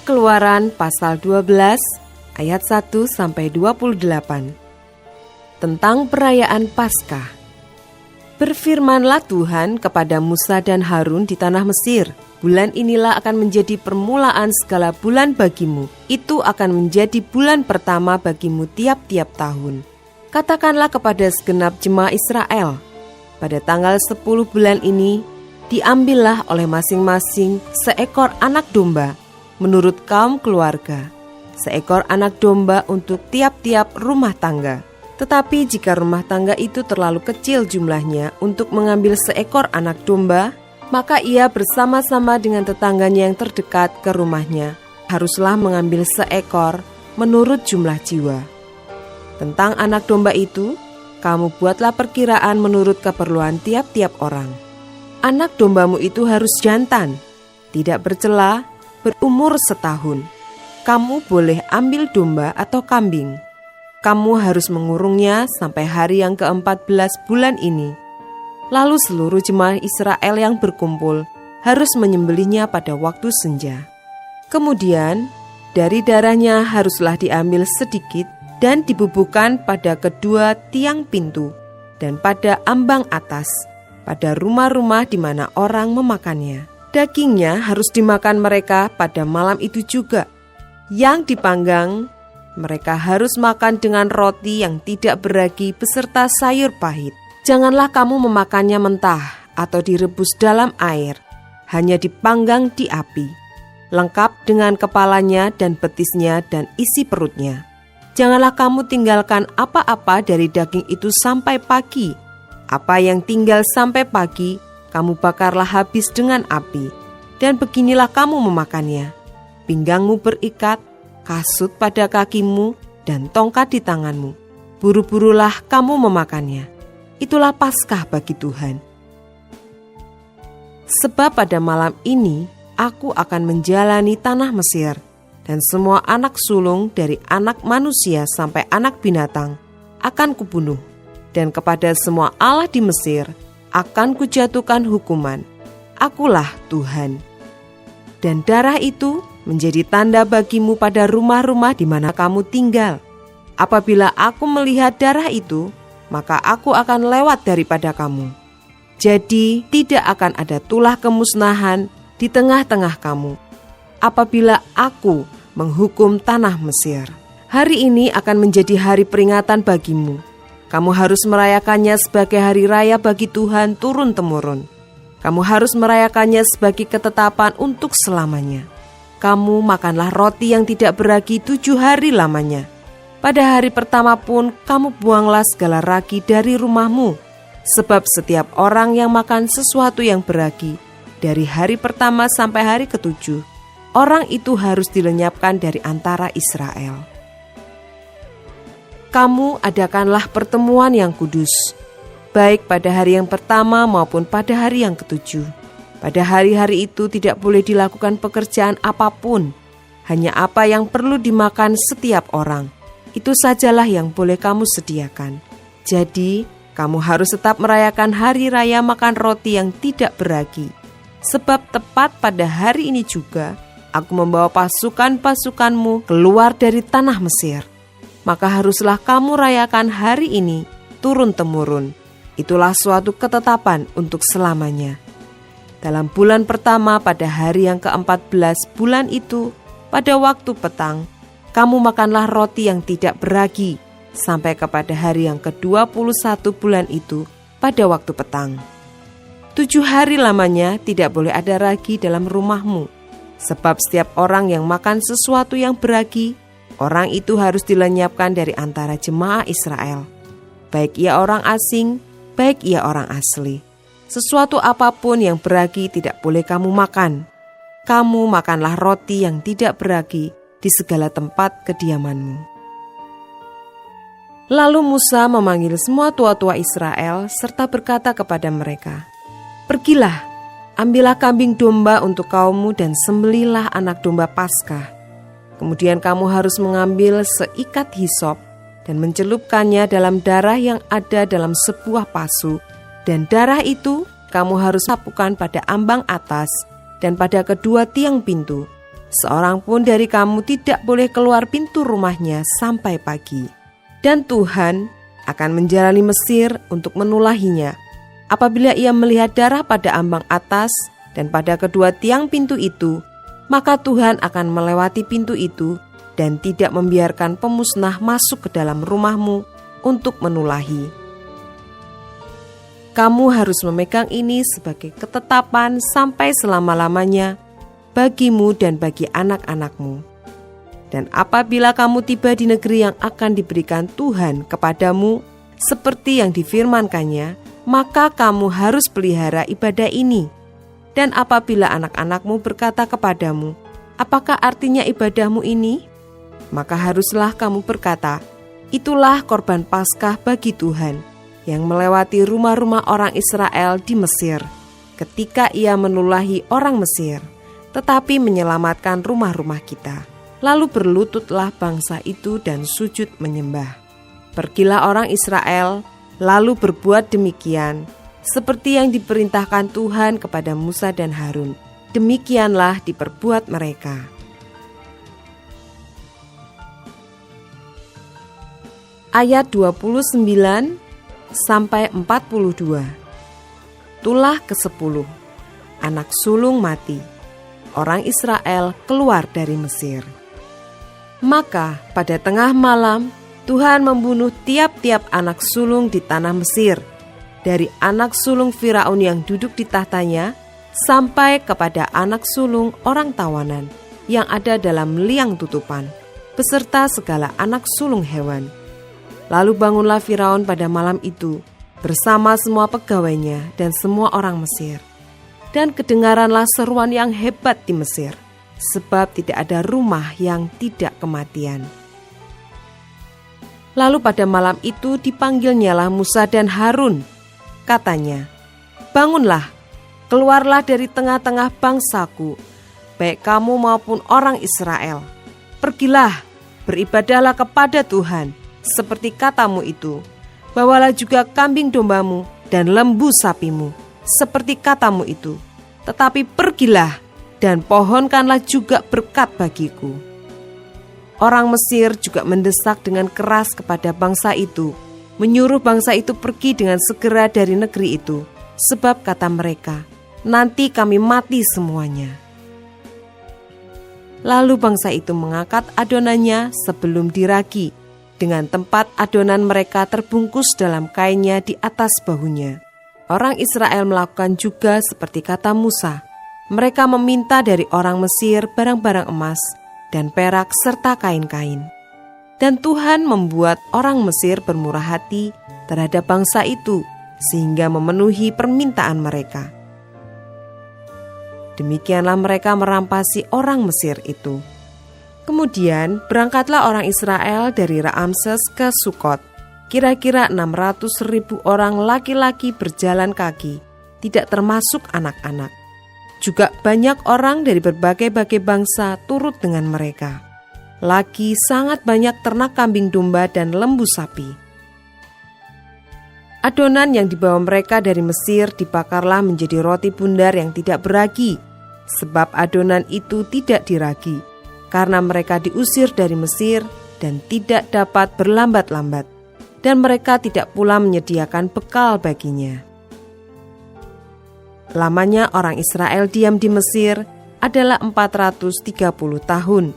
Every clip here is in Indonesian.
Keluaran pasal 12 ayat 1-28 tentang perayaan Paskah. Berfirmanlah Tuhan kepada Musa dan Harun di tanah Mesir, bulan inilah akan menjadi permulaan segala bulan bagimu. Itu akan menjadi bulan pertama bagimu tiap-tiap tahun. Katakanlah kepada segenap jemaah Israel, pada tanggal 10 bulan ini, diambillah oleh masing-masing seekor anak domba menurut kaum keluarga, seekor anak domba untuk tiap-tiap rumah tangga. Tetapi jika rumah tangga itu terlalu kecil jumlahnya untuk mengambil seekor anak domba, maka ia bersama-sama dengan tetangganya yang terdekat ke rumahnya haruslah mengambil seekor menurut jumlah jiwa. Tentang anak domba itu, kamu buatlah perkiraan menurut keperluan tiap-tiap orang. Anak dombamu itu harus jantan, tidak bercela, berumur setahun. Kamu boleh ambil domba atau kambing. Kamu harus mengurungnya sampai hari yang ke-14 bulan ini. Lalu seluruh jemaah Israel yang berkumpul harus menyembelihnya pada waktu senja. Kemudian, dari darahnya haruslah diambil sedikit dan dibubuhkan pada kedua tiang pintu dan pada ambang atas, pada rumah-rumah di mana orang memakannya. Dagingnya harus dimakan mereka pada malam itu juga. Yang dipanggang, mereka harus makan dengan roti yang tidak beragi beserta sayur pahit. Janganlah kamu memakannya mentah atau direbus dalam air, hanya dipanggang di api, lengkap dengan kepalanya dan betisnya dan isi perutnya. Janganlah kamu tinggalkan apa-apa dari daging itu sampai pagi. Apa yang tinggal sampai pagi, kamu bakarlah habis dengan api, dan beginilah kamu memakannya. Pinggangmu berikat, kasut pada kakimu, dan tongkat di tanganmu. Buru-burulah kamu memakannya. Itulah Paskah bagi Tuhan. Sebab pada malam ini, aku akan menjalani tanah Mesir, dan semua anak sulung dari anak manusia sampai anak binatang akan kubunuh. Dan kepada semua allah di Mesir akan kujatuhkan hukuman. Akulah Tuhan. Dan darah itu menjadi tanda bagimu pada rumah-rumah di mana kamu tinggal. Apabila aku melihat darah itu, maka aku akan lewat daripada kamu. Jadi tidak akan ada tulah kemusnahan di tengah-tengah kamu apabila aku menghukum tanah Mesir. Hari ini akan menjadi hari peringatan bagimu. Kamu harus merayakannya sebagai hari raya bagi Tuhan turun-temurun. Kamu harus merayakannya sebagai ketetapan untuk selamanya. Kamu makanlah roti yang tidak beragi 7 hari lamanya. Pada hari pertama pun kamu buanglah segala ragi dari rumahmu. Sebab setiap orang yang makan sesuatu yang beragi dari hari pertama sampai hari ke-7, orang itu harus dilenyapkan dari antara Israel. Kamu adakanlah pertemuan yang kudus, baik pada hari yang pertama maupun pada hari yang ke-7. Pada hari-hari itu tidak boleh dilakukan pekerjaan apapun, hanya apa yang perlu dimakan setiap orang. Itu sajalah yang boleh kamu sediakan. Jadi, kamu harus tetap merayakan hari raya makan roti yang tidak beragi. Sebab tepat pada hari ini juga, aku membawa pasukan-pasukanmu keluar dari tanah Mesir. Maka haruslah kamu rayakan hari ini turun-temurun. Itulah suatu ketetapan untuk selamanya. Dalam bulan pertama pada hari yang ke-14 bulan itu, pada waktu petang, kamu makanlah roti yang tidak beragi, sampai kepada hari yang ke-21 bulan itu pada waktu petang. 7 hari lamanya tidak boleh ada ragi dalam rumahmu, sebab setiap orang yang makan sesuatu yang beragi, orang itu harus dilenyapkan dari antara jemaah Israel, baik ia orang asing, baik ia orang asli. Sesuatu apapun yang beragi tidak boleh kamu makan. Kamu makanlah roti yang tidak beragi di segala tempat kediamanmu. Lalu Musa memanggil semua tua-tua Israel serta berkata kepada mereka, "Pergilah, ambillah kambing domba untuk kaummu dan sembelihlah anak domba Paskah. Kemudian kamu harus mengambil seikat hisop dan mencelupkannya dalam darah yang ada dalam sebuah pasu, dan darah itu kamu harus sapukan pada ambang atas dan pada kedua tiang pintu, Seorang pun dari kamu tidak boleh keluar pintu rumahnya sampai pagi. Dan Tuhan akan menjalani Mesir untuk menulahinya. Apabila ia melihat darah pada ambang atas dan pada kedua tiang pintu itu, maka Tuhan akan melewati pintu itu dan tidak membiarkan pemusnah masuk ke dalam rumahmu untuk menulahi. Kamu harus memegang ini sebagai ketetapan sampai selama-lamanya bagimu dan bagi anak-anakmu. Dan apabila kamu tiba di negeri yang akan diberikan Tuhan kepadamu, seperti yang difirmankannya, maka kamu harus pelihara ibadah ini. Dan apabila anak-anakmu berkata kepadamu, apakah artinya ibadahmu ini? Maka haruslah kamu berkata, itulah korban Paskah bagi Tuhan, yang melewati rumah-rumah orang Israel di Mesir, ketika ia menulahi orang Mesir, tetapi menyelamatkan rumah-rumah kita. Lalu berlututlah bangsa itu dan sujud menyembah. Pergilah orang Israel, lalu berbuat demikian, seperti yang diperintahkan Tuhan kepada Musa dan Harun. Demikianlah diperbuat mereka. Ayat 29 sampai 42. Tulah ke-10. Anak sulung mati. Orang Israel keluar dari Mesir. Maka pada tengah malam Tuhan membunuh tiap-tiap anak sulung di tanah Mesir, dari anak sulung Firaun yang duduk di tahtanya, sampai kepada anak sulung orang tawanan yang ada dalam liang tutupan, beserta segala anak sulung hewan. Lalu bangunlah Firaun pada malam itu, bersama semua pegawainya dan semua orang Mesir. Dan kedengaranlah seruan yang hebat di Mesir, sebab tidak ada rumah yang tidak kematian. Lalu pada malam itu dipanggilnyalah Musa dan Harun. Katanya, bangunlah, keluarlah dari tengah-tengah bangsaku, baik kamu maupun orang Israel. Pergilah, beribadahlah kepada Tuhan, seperti katamu itu. Bawalah juga kambing dombamu dan lembu sapimu, seperti katamu itu. Tetapi pergilah dan pohonkanlah juga berkat bagiku. Orang Mesir juga mendesak dengan keras kepada bangsa itu, menyuruh bangsa itu pergi dengan segera dari negeri itu, sebab kata mereka, nanti kami mati semuanya. Lalu bangsa itu mengangkat adonannya sebelum diragi, dengan tempat adonan mereka terbungkus dalam kainnya di atas bahunya. Orang Israel melakukan juga seperti kata Musa. Mereka meminta dari orang Mesir barang-barang emas dan perak serta kain-kain. Dan Tuhan membuat orang Mesir bermurah hati terhadap bangsa itu, sehingga memenuhi permintaan mereka. Demikianlah mereka merampasi orang Mesir itu. Kemudian berangkatlah orang Israel dari Raamses ke Sukot. Kira-kira 600.000 orang laki-laki berjalan kaki, tidak termasuk anak-anak. Juga banyak orang dari berbagai-bagai bangsa turut dengan mereka. Lagi sangat banyak ternak kambing domba dan lembu sapi. Adonan yang dibawa mereka dari Mesir dibakarlah menjadi roti bundar yang tidak beragi, sebab adonan itu tidak diragi, karena mereka diusir dari Mesir dan tidak dapat berlambat-lambat, dan mereka tidak pula menyediakan bekal baginya. Lamanya orang Israel diam di Mesir adalah 430 tahun.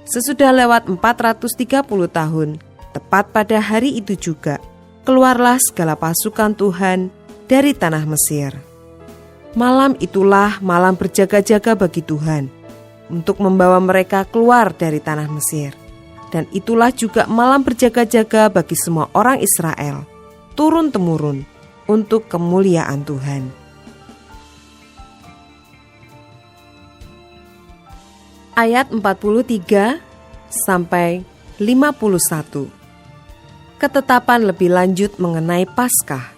Sesudah lewat 430 tahun, tepat pada hari itu juga, keluarlah segala pasukan Tuhan dari tanah Mesir. Malam itulah malam berjaga-jaga bagi Tuhan, untuk membawa mereka keluar dari tanah Mesir. Dan itulah juga malam berjaga-jaga bagi semua orang Israel, turun-temurun, untuk kemuliaan Tuhan. Ayat 43 sampai 51. Ketetapan lebih lanjut mengenai Paskah.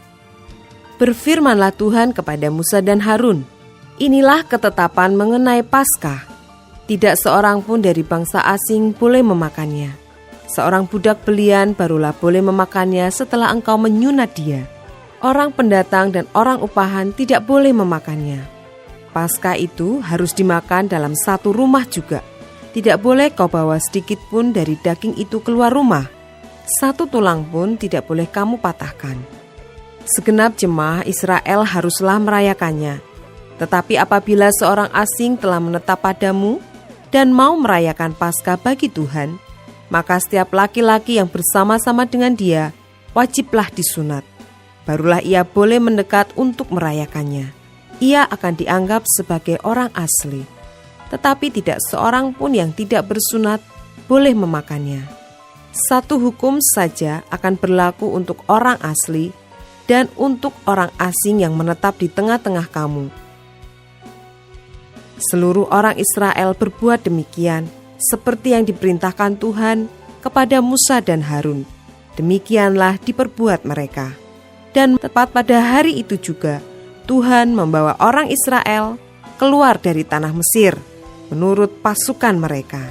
Berfirmanlah Tuhan kepada Musa dan Harun, inilah ketetapan mengenai Paskah. Tidak seorang pun dari bangsa asing boleh memakannya. Seorang budak belian barulah boleh memakannya setelah engkau menyunat dia. Orang pendatang dan orang upahan tidak boleh memakannya. Paskah itu harus dimakan dalam satu rumah juga. Tidak boleh kau bawa sedikit pun dari daging itu keluar rumah. Satu tulang pun tidak boleh kamu patahkan. Segenap jemaah Israel haruslah merayakannya. Tetapi apabila seorang asing telah menetap padamu dan mau merayakan Paskah bagi Tuhan, maka setiap laki-laki yang bersama-sama dengan dia wajiblah disunat. Barulah ia boleh mendekat untuk merayakannya. Ia akan dianggap sebagai orang asli. Tetapi tidak seorang pun yang tidak bersunat boleh memakannya. Satu hukum saja akan berlaku untuk orang asli dan untuk orang asing yang menetap di tengah-tengah kamu. Seluruh orang Israel berbuat demikian, seperti yang diperintahkan Tuhan kepada Musa dan Harun. Demikianlah diperbuat mereka. Dan tepat pada hari itu juga, Tuhan membawa orang Israel keluar dari tanah Mesir menurut pasukan mereka.